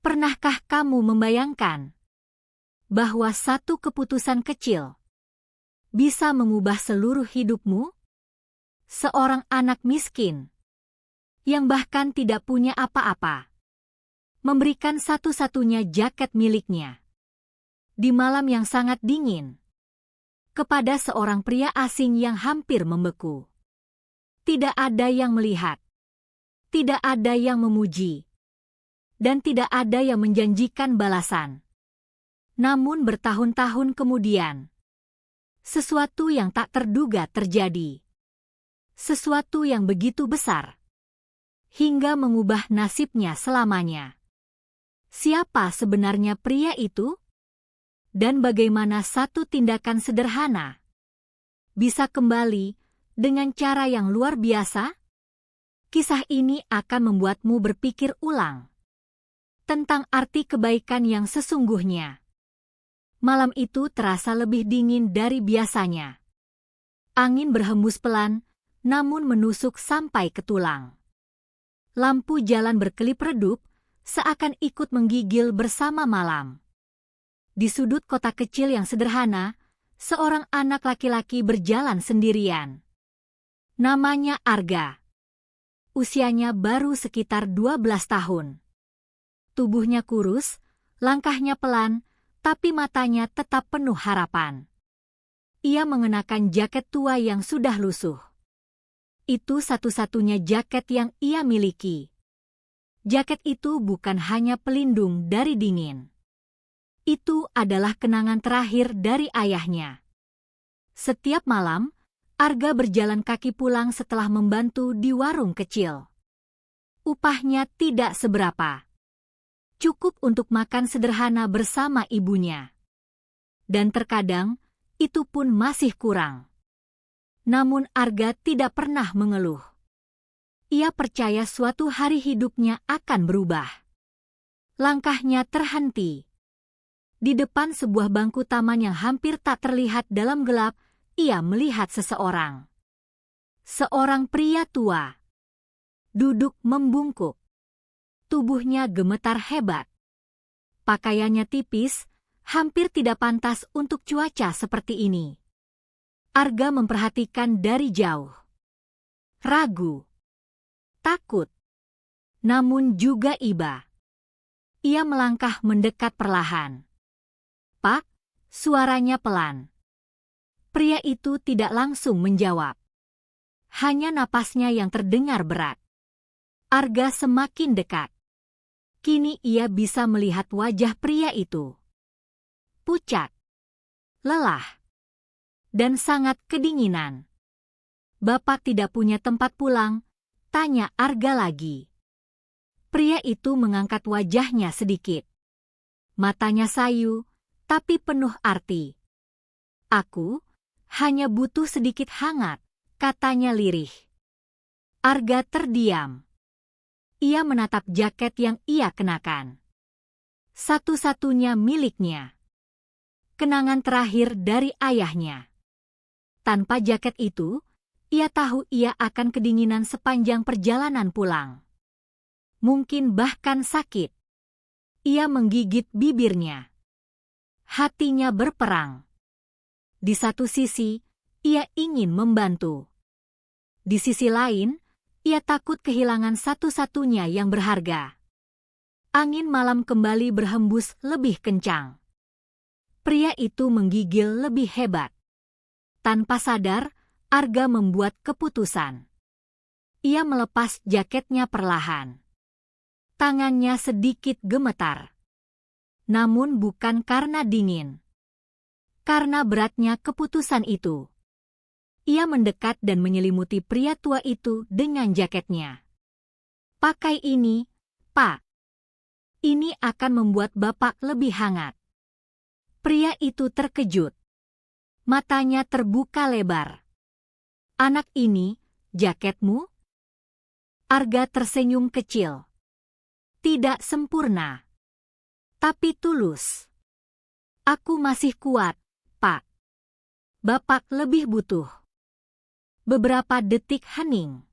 Pernahkah kamu membayangkan bahwa satu keputusan kecil bisa mengubah seluruh hidupmu? Seorang anak miskin yang bahkan tidak punya apa-apa memberikan satu-satunya jaket miliknya di malam yang sangat dingin kepada seorang pria asing yang hampir membeku. Tidak ada yang melihat, tidak ada yang memuji, dan tidak ada yang menjanjikan balasan. Namun bertahun-tahun kemudian, sesuatu yang tak terduga terjadi. Sesuatu yang begitu besar, hingga mengubah nasibnya selamanya. Siapa sebenarnya pria itu? Dan bagaimana satu tindakan sederhana bisa kembali dengan cara yang luar biasa? Kisah ini akan membuatmu berpikir ulang tentang arti kebaikan yang sesungguhnya. Malam itu terasa lebih dingin dari biasanya. Angin berhembus pelan, namun menusuk sampai ke tulang. Lampu jalan berkelip redup, seakan ikut menggigil bersama malam. Di sudut kota kecil yang sederhana, seorang anak laki-laki berjalan sendirian. Namanya Arga. Usianya baru sekitar 12 tahun. Tubuhnya kurus, langkahnya pelan, tapi matanya tetap penuh harapan. Ia mengenakan jaket tua yang sudah lusuh. Itu satu-satunya jaket yang ia miliki. Jaket itu bukan hanya pelindung dari dingin. Itu adalah kenangan terakhir dari ayahnya. Setiap malam, Arga berjalan kaki pulang setelah membantu di warung kecil. Upahnya tidak seberapa. Cukup untuk makan sederhana bersama ibunya. Dan terkadang, itu pun masih kurang. Namun Arga tidak pernah mengeluh. Ia percaya suatu hari hidupnya akan berubah. Langkahnya terhenti. Di depan sebuah bangku taman yang hampir tak terlihat dalam gelap, ia melihat seseorang. Seorang pria tua. Duduk membungkuk. Tubuhnya gemetar hebat. Pakaiannya tipis, hampir tidak pantas untuk cuaca seperti ini. Arga memperhatikan dari jauh. Ragu. Takut. Namun juga iba. Ia melangkah mendekat perlahan. "Pak," suaranya pelan. Pria itu tidak langsung menjawab. Hanya napasnya yang terdengar berat. Arga semakin dekat. Kini ia bisa melihat wajah pria itu. Pucat, lelah, dan sangat kedinginan. "Bapak tidak punya tempat pulang?" tanya Arga lagi. Pria itu mengangkat wajahnya sedikit. Matanya sayu, tapi penuh arti. "Aku hanya butuh sedikit hangat," katanya lirih. Arga terdiam. Ia menatap jaket yang ia kenakan. Satu-satunya miliknya. Kenangan terakhir dari ayahnya. Tanpa jaket itu, ia tahu ia akan kedinginan sepanjang perjalanan pulang. Mungkin bahkan sakit. Ia menggigit bibirnya. Hatinya berperang. Di satu sisi, ia ingin membantu. Di sisi lain, ia takut kehilangan satu-satunya yang berharga. Angin malam kembali berhembus lebih kencang. Pria itu menggigil lebih hebat. Tanpa sadar, Arga membuat keputusan. Ia melepas jaketnya perlahan. Tangannya sedikit gemetar. Namun bukan karena dingin. Karena beratnya keputusan itu. Ia mendekat dan menyelimuti pria tua itu dengan jaketnya. "Pakai ini, Pak. Ini akan membuat Bapak lebih hangat." Pria itu terkejut. Matanya terbuka lebar. "Anak ini, jaketmu?" Arga tersenyum kecil. "Tidak sempurna, tapi tulus. Aku masih kuat, Pak. Bapak lebih butuh." Beberapa detik hening.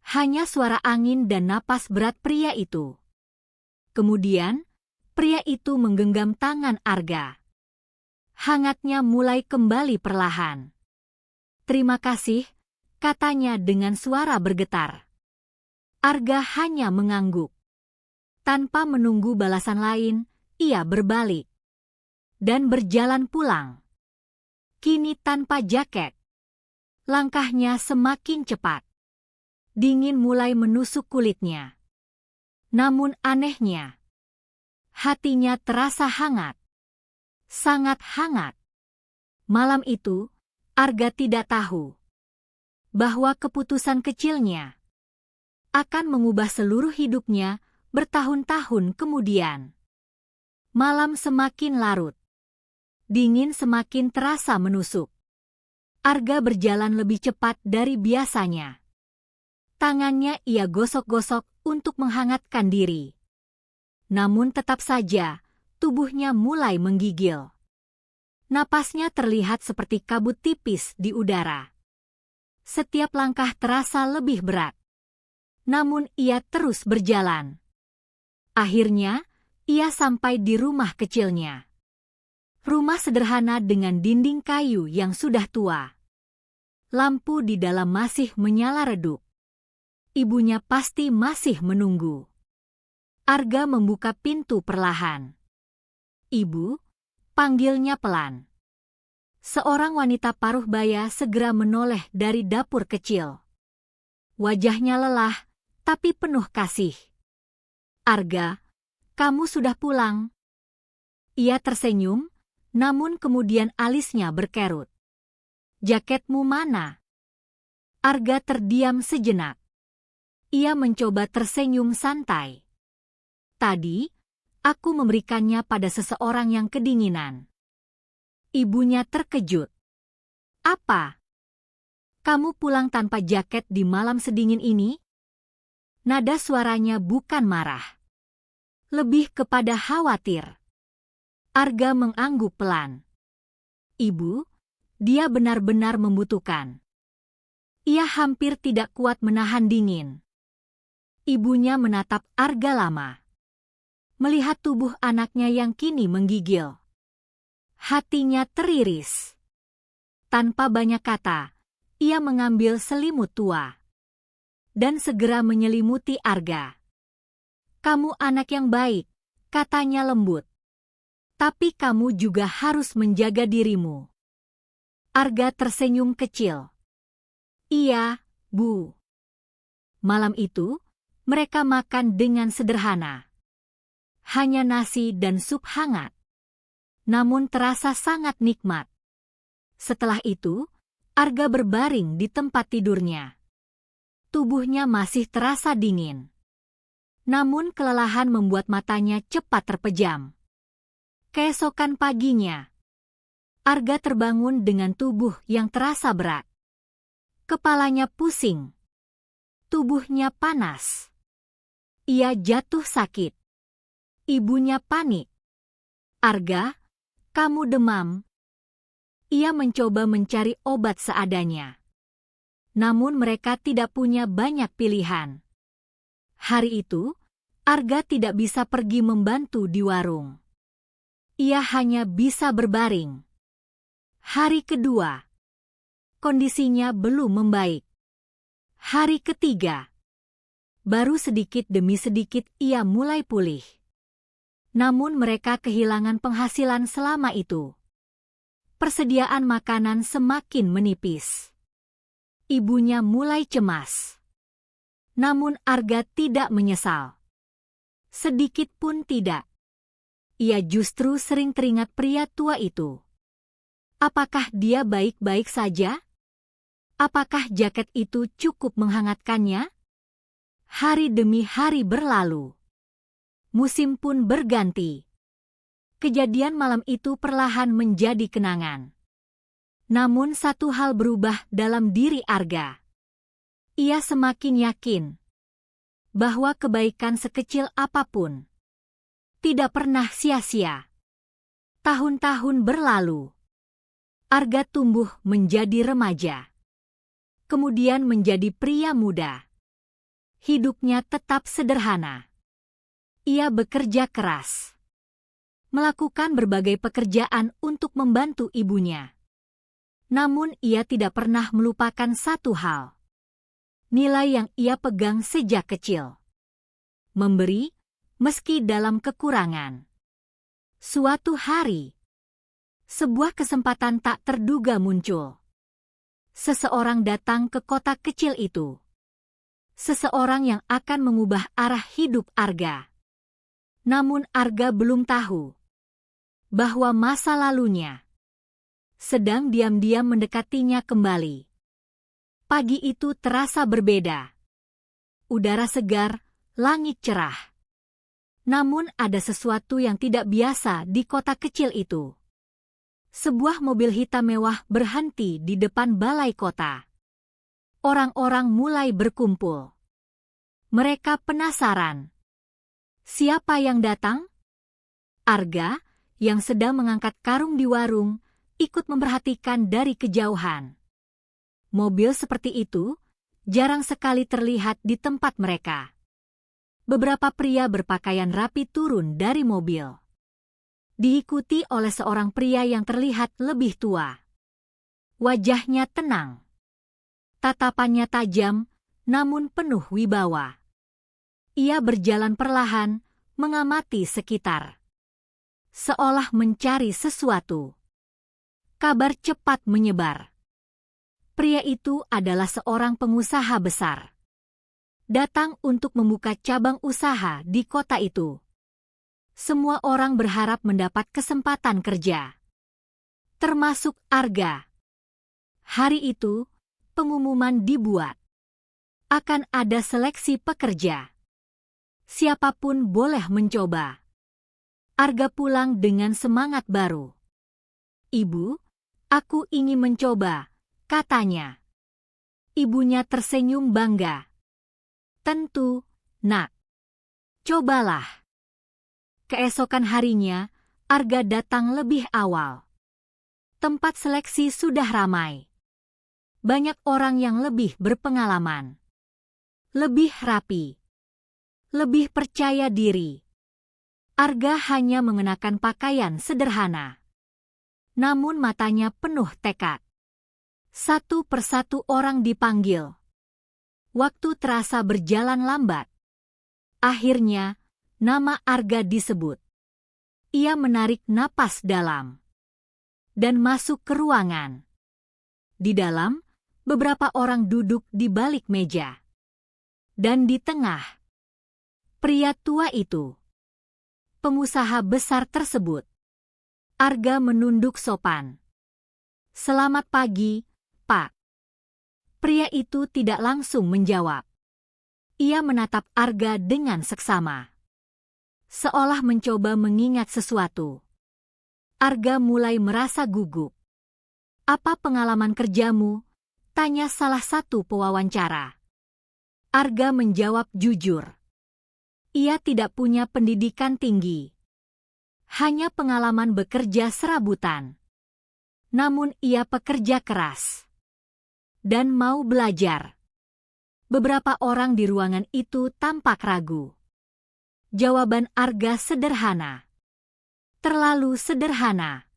Hanya suara angin dan napas berat pria itu. Kemudian, pria itu menggenggam tangan Arga. Hangatnya mulai kembali perlahan. "Terima kasih," katanya dengan suara bergetar. Arga hanya mengangguk. Tanpa menunggu balasan lain, ia berbalik dan berjalan pulang. Kini tanpa jaket. Langkahnya semakin cepat. Dingin mulai menusuk kulitnya. Namun anehnya, hatinya terasa hangat. Sangat hangat. Malam itu, Arga tidak tahu bahwa keputusan kecilnya akan mengubah seluruh hidupnya bertahun-tahun kemudian. Malam semakin larut. Dingin semakin terasa menusuk. Arga berjalan lebih cepat dari biasanya. Tangannya ia gosok-gosok untuk menghangatkan diri. Namun tetap saja, tubuhnya mulai menggigil. Napasnya terlihat seperti kabut tipis di udara. Setiap langkah terasa lebih berat. Namun ia terus berjalan. Akhirnya, ia sampai di rumah kecilnya. Rumah sederhana dengan dinding kayu yang sudah tua. Lampu di dalam masih menyala redup. Ibunya pasti masih menunggu. Arga membuka pintu perlahan. "Ibu," panggilnya pelan. Seorang wanita paruh baya segera menoleh dari dapur kecil. Wajahnya lelah, tapi penuh kasih. "Arga, kamu sudah pulang?" Ia tersenyum, namun kemudian alisnya berkerut. "Jaketmu mana?" Arga terdiam sejenak. Ia mencoba tersenyum santai. "Tadi, aku memberikannya pada seseorang yang kedinginan." Ibunya terkejut. "Apa? Kamu pulang tanpa jaket di malam sedingin ini?" Nada suaranya bukan marah. Lebih kepada khawatir. Arga mengangguk pelan. "Ibu, dia benar-benar membutuhkan." Ia hampir tidak kuat menahan dingin. Ibunya menatap Arga lama. Melihat tubuh anaknya yang kini menggigil. Hatinya teriris. Tanpa banyak kata, ia mengambil selimut tua dan segera menyelimuti Arga. "Kamu anak yang baik," katanya lembut. "Tapi kamu juga harus menjaga dirimu." Arga tersenyum kecil. "Iya, Bu." Malam itu, mereka makan dengan sederhana. Hanya nasi dan sup hangat. Namun terasa sangat nikmat. Setelah itu, Arga berbaring di tempat tidurnya. Tubuhnya masih terasa dingin. Namun kelelahan membuat matanya cepat terpejam. Keesokan paginya, Arga terbangun dengan tubuh yang terasa berat. Kepalanya pusing. Tubuhnya panas. Ia jatuh sakit. Ibunya panik. "Arga, kamu demam." Ia mencoba mencari obat seadanya. Namun mereka tidak punya banyak pilihan. Hari itu, Arga tidak bisa pergi membantu di warung. Ia hanya bisa berbaring. Hari kedua, kondisinya belum membaik. Hari ketiga, baru sedikit demi sedikit ia mulai pulih. Namun mereka kehilangan penghasilan selama itu. Persediaan makanan semakin menipis. Ibunya mulai cemas. Namun Arga tidak menyesal. Sedikit pun tidak. Ia justru sering teringat pria tua itu. Apakah dia baik-baik saja? Apakah jaket itu cukup menghangatkannya? Hari demi hari berlalu. Musim pun berganti. Kejadian malam itu perlahan menjadi kenangan. Namun satu hal berubah dalam diri Arga. Ia semakin yakin bahwa kebaikan sekecil apapun tidak pernah sia-sia. Tahun-tahun berlalu. Arga tumbuh menjadi remaja. Kemudian menjadi pria muda. Hidupnya tetap sederhana. Ia bekerja keras, melakukan berbagai pekerjaan untuk membantu ibunya. Namun ia tidak pernah melupakan satu hal. Nilai yang ia pegang sejak kecil. Memberi, meski dalam kekurangan. Suatu hari, sebuah kesempatan tak terduga muncul. Seseorang datang ke kota kecil itu. Seseorang yang akan mengubah arah hidup Arga. Namun Arga belum tahu bahwa masa lalunya sedang diam-diam mendekatinya kembali. Pagi itu terasa berbeda. Udara segar, langit cerah. Namun ada sesuatu yang tidak biasa di kota kecil itu. Sebuah mobil hitam mewah berhenti di depan balai kota. Orang-orang mulai berkumpul. Mereka penasaran. Siapa yang datang? Arga, yang sedang mengangkat karung di warung, ikut memperhatikan dari kejauhan. Mobil seperti itu jarang sekali terlihat di tempat mereka. Beberapa pria berpakaian rapi turun dari mobil. Diikuti oleh seorang pria yang terlihat lebih tua. Wajahnya tenang. Tatapannya tajam, namun penuh wibawa. Ia berjalan perlahan, mengamati sekitar. Seolah mencari sesuatu. Kabar cepat menyebar. Pria itu adalah seorang pengusaha besar. Datang untuk membuka cabang usaha di kota itu. Semua orang berharap mendapat kesempatan kerja. Termasuk Arga. Hari itu, pengumuman dibuat. Akan ada seleksi pekerja. Siapapun boleh mencoba. Arga pulang dengan semangat baru. Ibu, aku ingin mencoba, katanya. Ibunya tersenyum bangga. Tentu, nak. Cobalah. Keesokan harinya, Arga datang lebih awal. Tempat seleksi sudah ramai. Banyak orang yang lebih berpengalaman. Lebih rapi. Lebih percaya diri. Arga hanya mengenakan pakaian sederhana. Namun matanya penuh tekad. Satu persatu orang dipanggil. Waktu terasa berjalan lambat. Akhirnya, nama Arga disebut. Ia menarik napas dalam. Dan masuk ke ruangan. Di dalam, beberapa orang duduk di balik meja. Dan di tengah, pria tua itu. Pengusaha besar tersebut. Arga menunduk sopan. Selamat pagi, Pak. Pria itu tidak langsung menjawab. Ia menatap Arga dengan seksama. Seolah mencoba mengingat sesuatu. Arga mulai merasa gugup. Apa pengalaman kerjamu? Tanya salah satu pewawancara. Arga menjawab jujur. Ia tidak punya pendidikan tinggi. Hanya pengalaman bekerja serabutan. Namun ia pekerja keras. Dan mau belajar. Beberapa orang di ruangan itu tampak ragu. Jawaban Arga sederhana. Terlalu sederhana.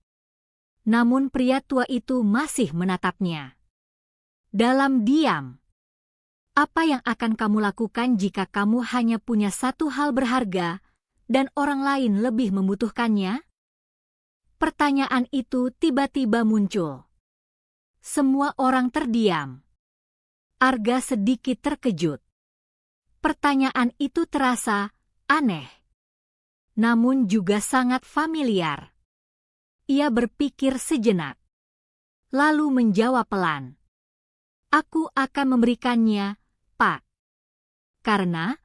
Namun pria tua itu masih menatapnya. Dalam diam. Apa yang akan kamu lakukan jika kamu hanya punya satu hal berharga dan orang lain lebih membutuhkannya? Pertanyaan itu tiba-tiba muncul. Semua orang terdiam. Arga sedikit terkejut. Pertanyaan itu terasa aneh. Namun juga sangat familiar. Ia berpikir sejenak. Lalu menjawab pelan. Aku akan memberikannya, Pak. Karena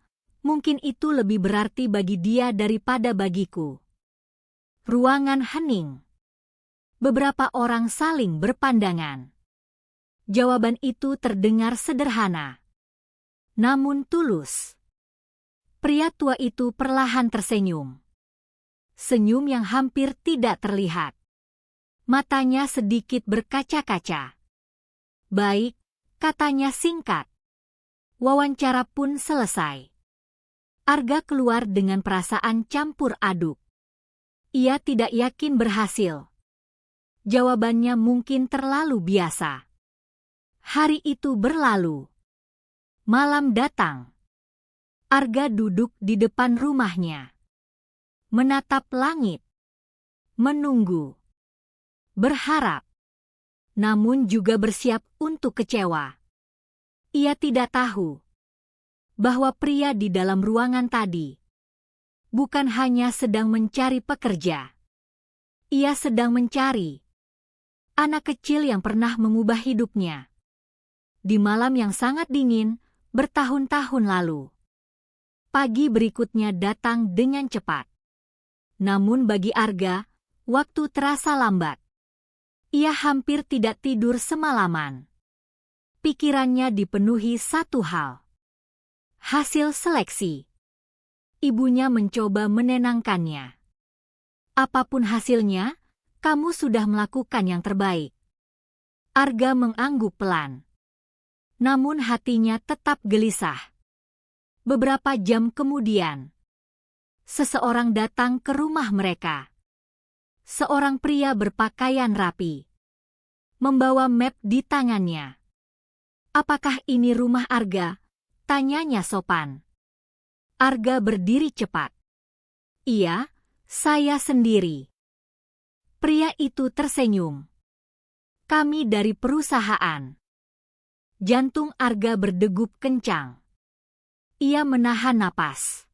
mungkin itu lebih berarti bagi dia daripada bagiku. Ruangan hening. Beberapa orang saling berpandangan. Jawaban itu terdengar sederhana. Namun tulus. Pria tua itu perlahan tersenyum. Senyum yang hampir tidak terlihat. Matanya sedikit berkaca-kaca. Baik, katanya singkat. Wawancara pun selesai. Arga keluar dengan perasaan campur aduk. Ia tidak yakin berhasil. Jawabannya mungkin terlalu biasa. Hari itu berlalu. Malam datang. Arga duduk di depan rumahnya. Menatap langit. Menunggu. Berharap. Namun juga bersiap untuk kecewa. Ia tidak tahu bahwa pria di dalam ruangan tadi bukan hanya sedang mencari pekerja. Ia sedang mencari anak kecil yang pernah mengubah hidupnya. Di malam yang sangat dingin, bertahun-tahun lalu. Pagi berikutnya datang dengan cepat. Namun bagi Arga, waktu terasa lambat. Ia hampir tidak tidur semalaman. Pikirannya dipenuhi satu hal. Hasil seleksi. Ibunya mencoba menenangkannya. Apapun hasilnya, kamu sudah melakukan yang terbaik. Arga mengangguk pelan. Namun hatinya tetap gelisah. Beberapa jam kemudian, seseorang datang ke rumah mereka. Seorang pria berpakaian rapi. Membawa map di tangannya. Apakah ini rumah Arga? Tanyanya sopan. Arga berdiri cepat. Iya, saya sendiri. Pria itu tersenyum. Kami dari perusahaan. Jantung Arga berdegup kencang. Ia menahan napas.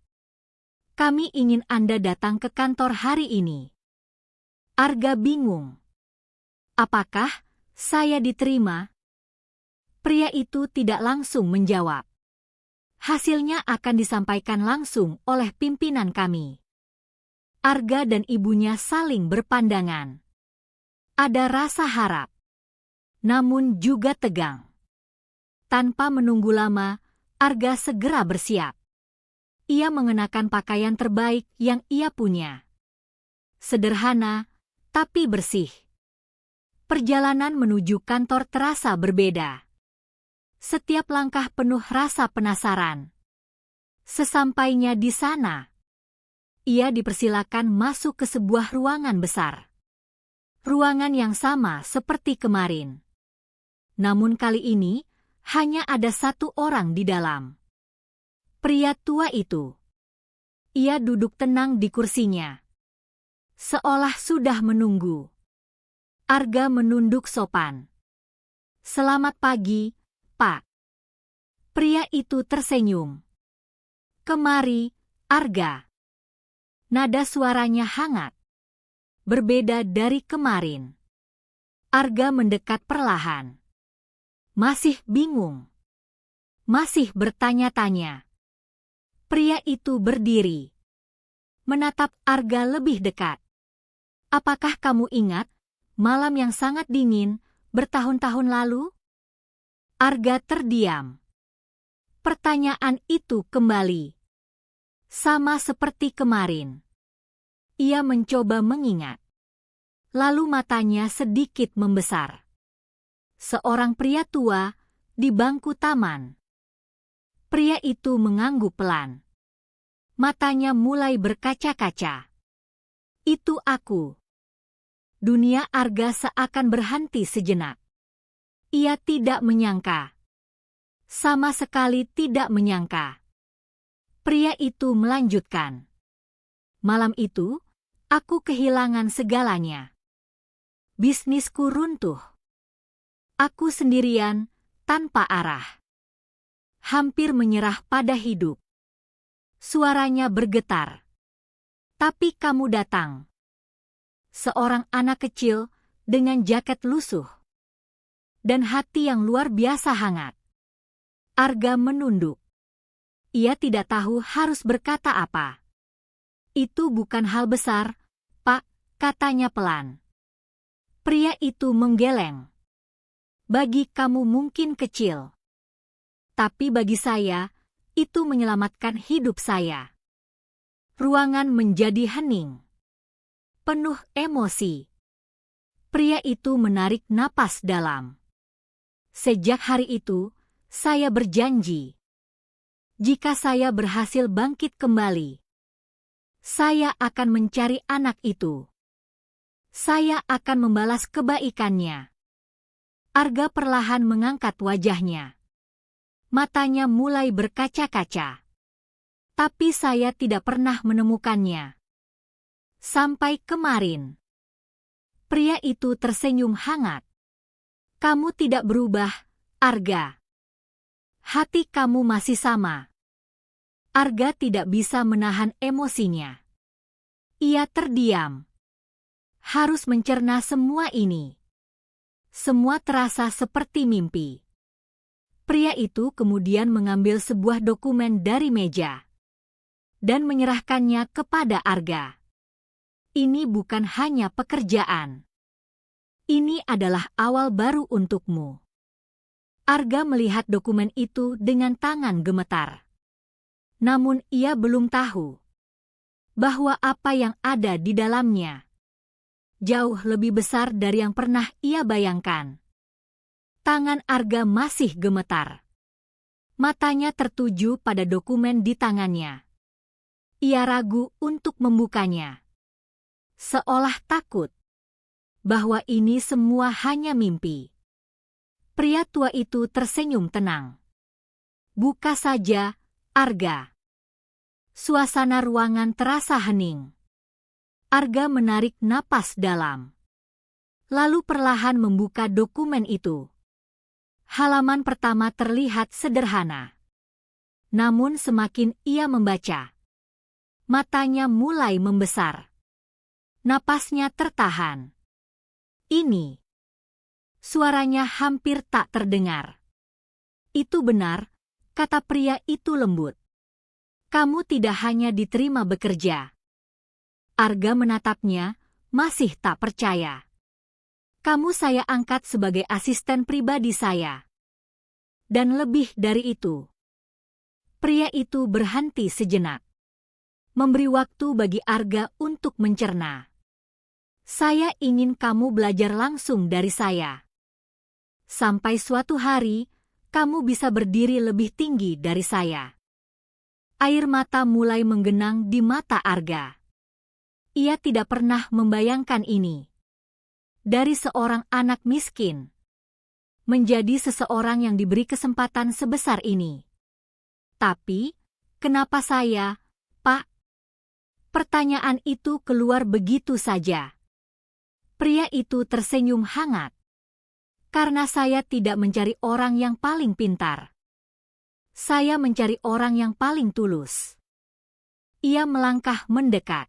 Kami ingin Anda datang ke kantor hari ini. Arga bingung. Apakah saya diterima? Pria itu tidak langsung menjawab. Hasilnya akan disampaikan langsung oleh pimpinan kami. Arga dan ibunya saling berpandangan. Ada rasa harap, namun juga tegang. Tanpa menunggu lama, Arga segera bersiap. Ia mengenakan pakaian terbaik yang ia punya. Sederhana, tapi bersih. Perjalanan menuju kantor terasa berbeda. Setiap langkah penuh rasa penasaran. Sesampainya di sana, ia dipersilakan masuk ke sebuah ruangan besar. Ruangan yang sama seperti kemarin. Namun kali ini, hanya ada satu orang di dalam. Pria tua itu. Ia duduk tenang di kursinya. Seolah sudah menunggu. Arga menunduk sopan. Selamat pagi, Pak. Pria itu tersenyum. Kemari, Arga. Nada suaranya hangat. Berbeda dari kemarin. Arga mendekat perlahan. Masih bingung. Masih bertanya-tanya. Pria itu berdiri. Menatap Arga lebih dekat. Apakah kamu ingat malam yang sangat dingin bertahun-tahun lalu? Arga terdiam. Pertanyaan itu kembali. Sama seperti kemarin. Ia mencoba mengingat. Lalu matanya sedikit membesar. Seorang pria tua di bangku taman. Pria itu mengangguk pelan. Matanya mulai berkaca-kaca. Itu aku. Dunia Arga seakan berhenti sejenak. Ia tidak menyangka. Sama sekali tidak menyangka. Pria itu melanjutkan. Malam itu, aku kehilangan segalanya. Bisnisku runtuh. Aku sendirian, tanpa arah. Hampir menyerah pada hidup. Suaranya bergetar. Tapi kamu datang. Seorang anak kecil dengan jaket lusuh. Dan hati yang luar biasa hangat. Arga menunduk. Ia tidak tahu harus berkata apa. Itu bukan hal besar, Pak, katanya pelan. Pria itu menggeleng. Bagi kamu mungkin kecil. Tapi bagi saya, itu menyelamatkan hidup saya. Ruangan menjadi hening. Penuh emosi. Pria itu menarik napas dalam. Sejak hari itu, saya berjanji. Jika saya berhasil bangkit kembali, saya akan mencari anak itu. Saya akan membalas kebaikannya. Arga perlahan mengangkat wajahnya. Matanya mulai berkaca-kaca. Tapi saya tidak pernah menemukannya. Sampai kemarin. Pria itu tersenyum hangat. Kamu tidak berubah, Arga. Hati kamu masih sama. Arga tidak bisa menahan emosinya. Ia terdiam. Harus mencerna semua ini. Semua terasa seperti mimpi. Pria itu kemudian mengambil sebuah dokumen dari meja dan menyerahkannya kepada Arga. Ini bukan hanya pekerjaan. Ini adalah awal baru untukmu. Arga melihat dokumen itu dengan tangan gemetar. Namun ia belum tahu bahwa apa yang ada di dalamnya jauh lebih besar dari yang pernah ia bayangkan. Tangan Arga masih gemetar. Matanya tertuju pada dokumen di tangannya. Ia ragu untuk membukanya. Seolah takut bahwa ini semua hanya mimpi. Pria tua itu tersenyum tenang. Buka saja, Arga. Suasana ruangan terasa hening. Arga menarik napas dalam. Lalu perlahan membuka dokumen itu. Halaman pertama terlihat sederhana. Namun semakin ia membaca, matanya mulai membesar. Napasnya tertahan. Ini. Suaranya hampir tak terdengar. Itu benar, kata pria itu lembut. Kamu tidak hanya diterima bekerja. Arga menatapnya, masih tak percaya. Kamu saya angkat sebagai asisten pribadi saya. Dan lebih dari itu. Pria itu berhenti sejenak. Memberi waktu bagi Arga untuk mencerna. Saya ingin kamu belajar langsung dari saya. Sampai suatu hari, kamu bisa berdiri lebih tinggi dari saya. Air mata mulai menggenang di mata Arga. Ia tidak pernah membayangkan ini. Dari seorang anak miskin, menjadi seseorang yang diberi kesempatan sebesar ini. Tapi, kenapa saya, Pak? Pertanyaan itu keluar begitu saja. Pria itu tersenyum hangat. Karena saya tidak mencari orang yang paling pintar. Saya mencari orang yang paling tulus. Ia melangkah mendekat.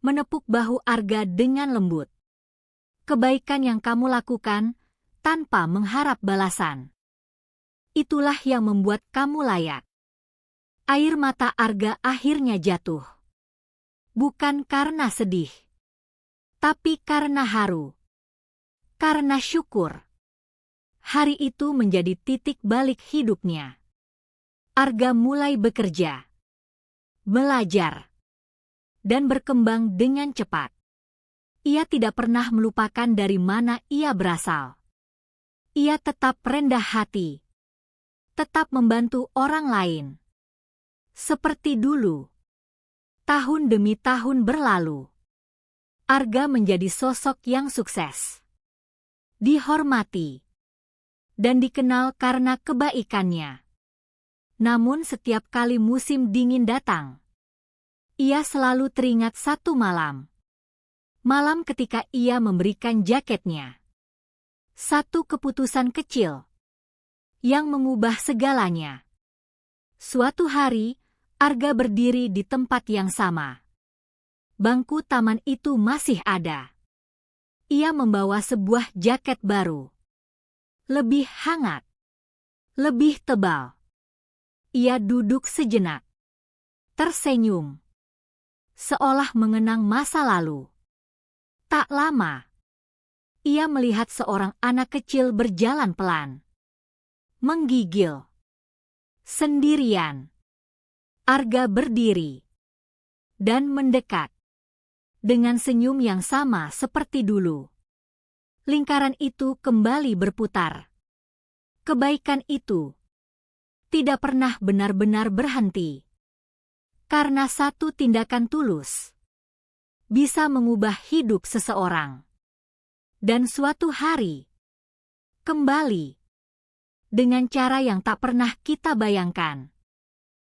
Menepuk bahu Arga dengan lembut. Kebaikan yang kamu lakukan tanpa mengharap balasan. Itulah yang membuat kamu layak. Air mata Arga akhirnya jatuh. Bukan karena sedih. Tapi karena haru. Karena syukur. Hari itu menjadi titik balik hidupnya. Arga mulai bekerja. Belajar. Dan berkembang dengan cepat. Ia tidak pernah melupakan dari mana ia berasal. Ia tetap rendah hati. Tetap membantu orang lain. Seperti dulu. Tahun demi tahun berlalu. Arga menjadi sosok yang sukses. Dihormati. Dan dikenal karena kebaikannya. Namun setiap kali musim dingin datang, ia selalu teringat satu malam. Malam ketika ia memberikan jaketnya. Satu keputusan kecil yang mengubah segalanya. Suatu hari, Arga berdiri di tempat yang sama. Bangku taman itu masih ada. Ia membawa sebuah jaket baru. Lebih hangat. Lebih tebal. Ia duduk sejenak. Tersenyum. Seolah mengenang masa lalu. Tak lama. Ia melihat seorang anak kecil berjalan pelan. Menggigil. Sendirian. Arga berdiri. Dan mendekat. Dengan senyum yang sama seperti dulu. Lingkaran itu kembali berputar. Kebaikan itu tidak pernah benar-benar berhenti. Karena satu tindakan tulus bisa mengubah hidup seseorang. Dan suatu hari, kembali dengan cara yang tak pernah kita bayangkan.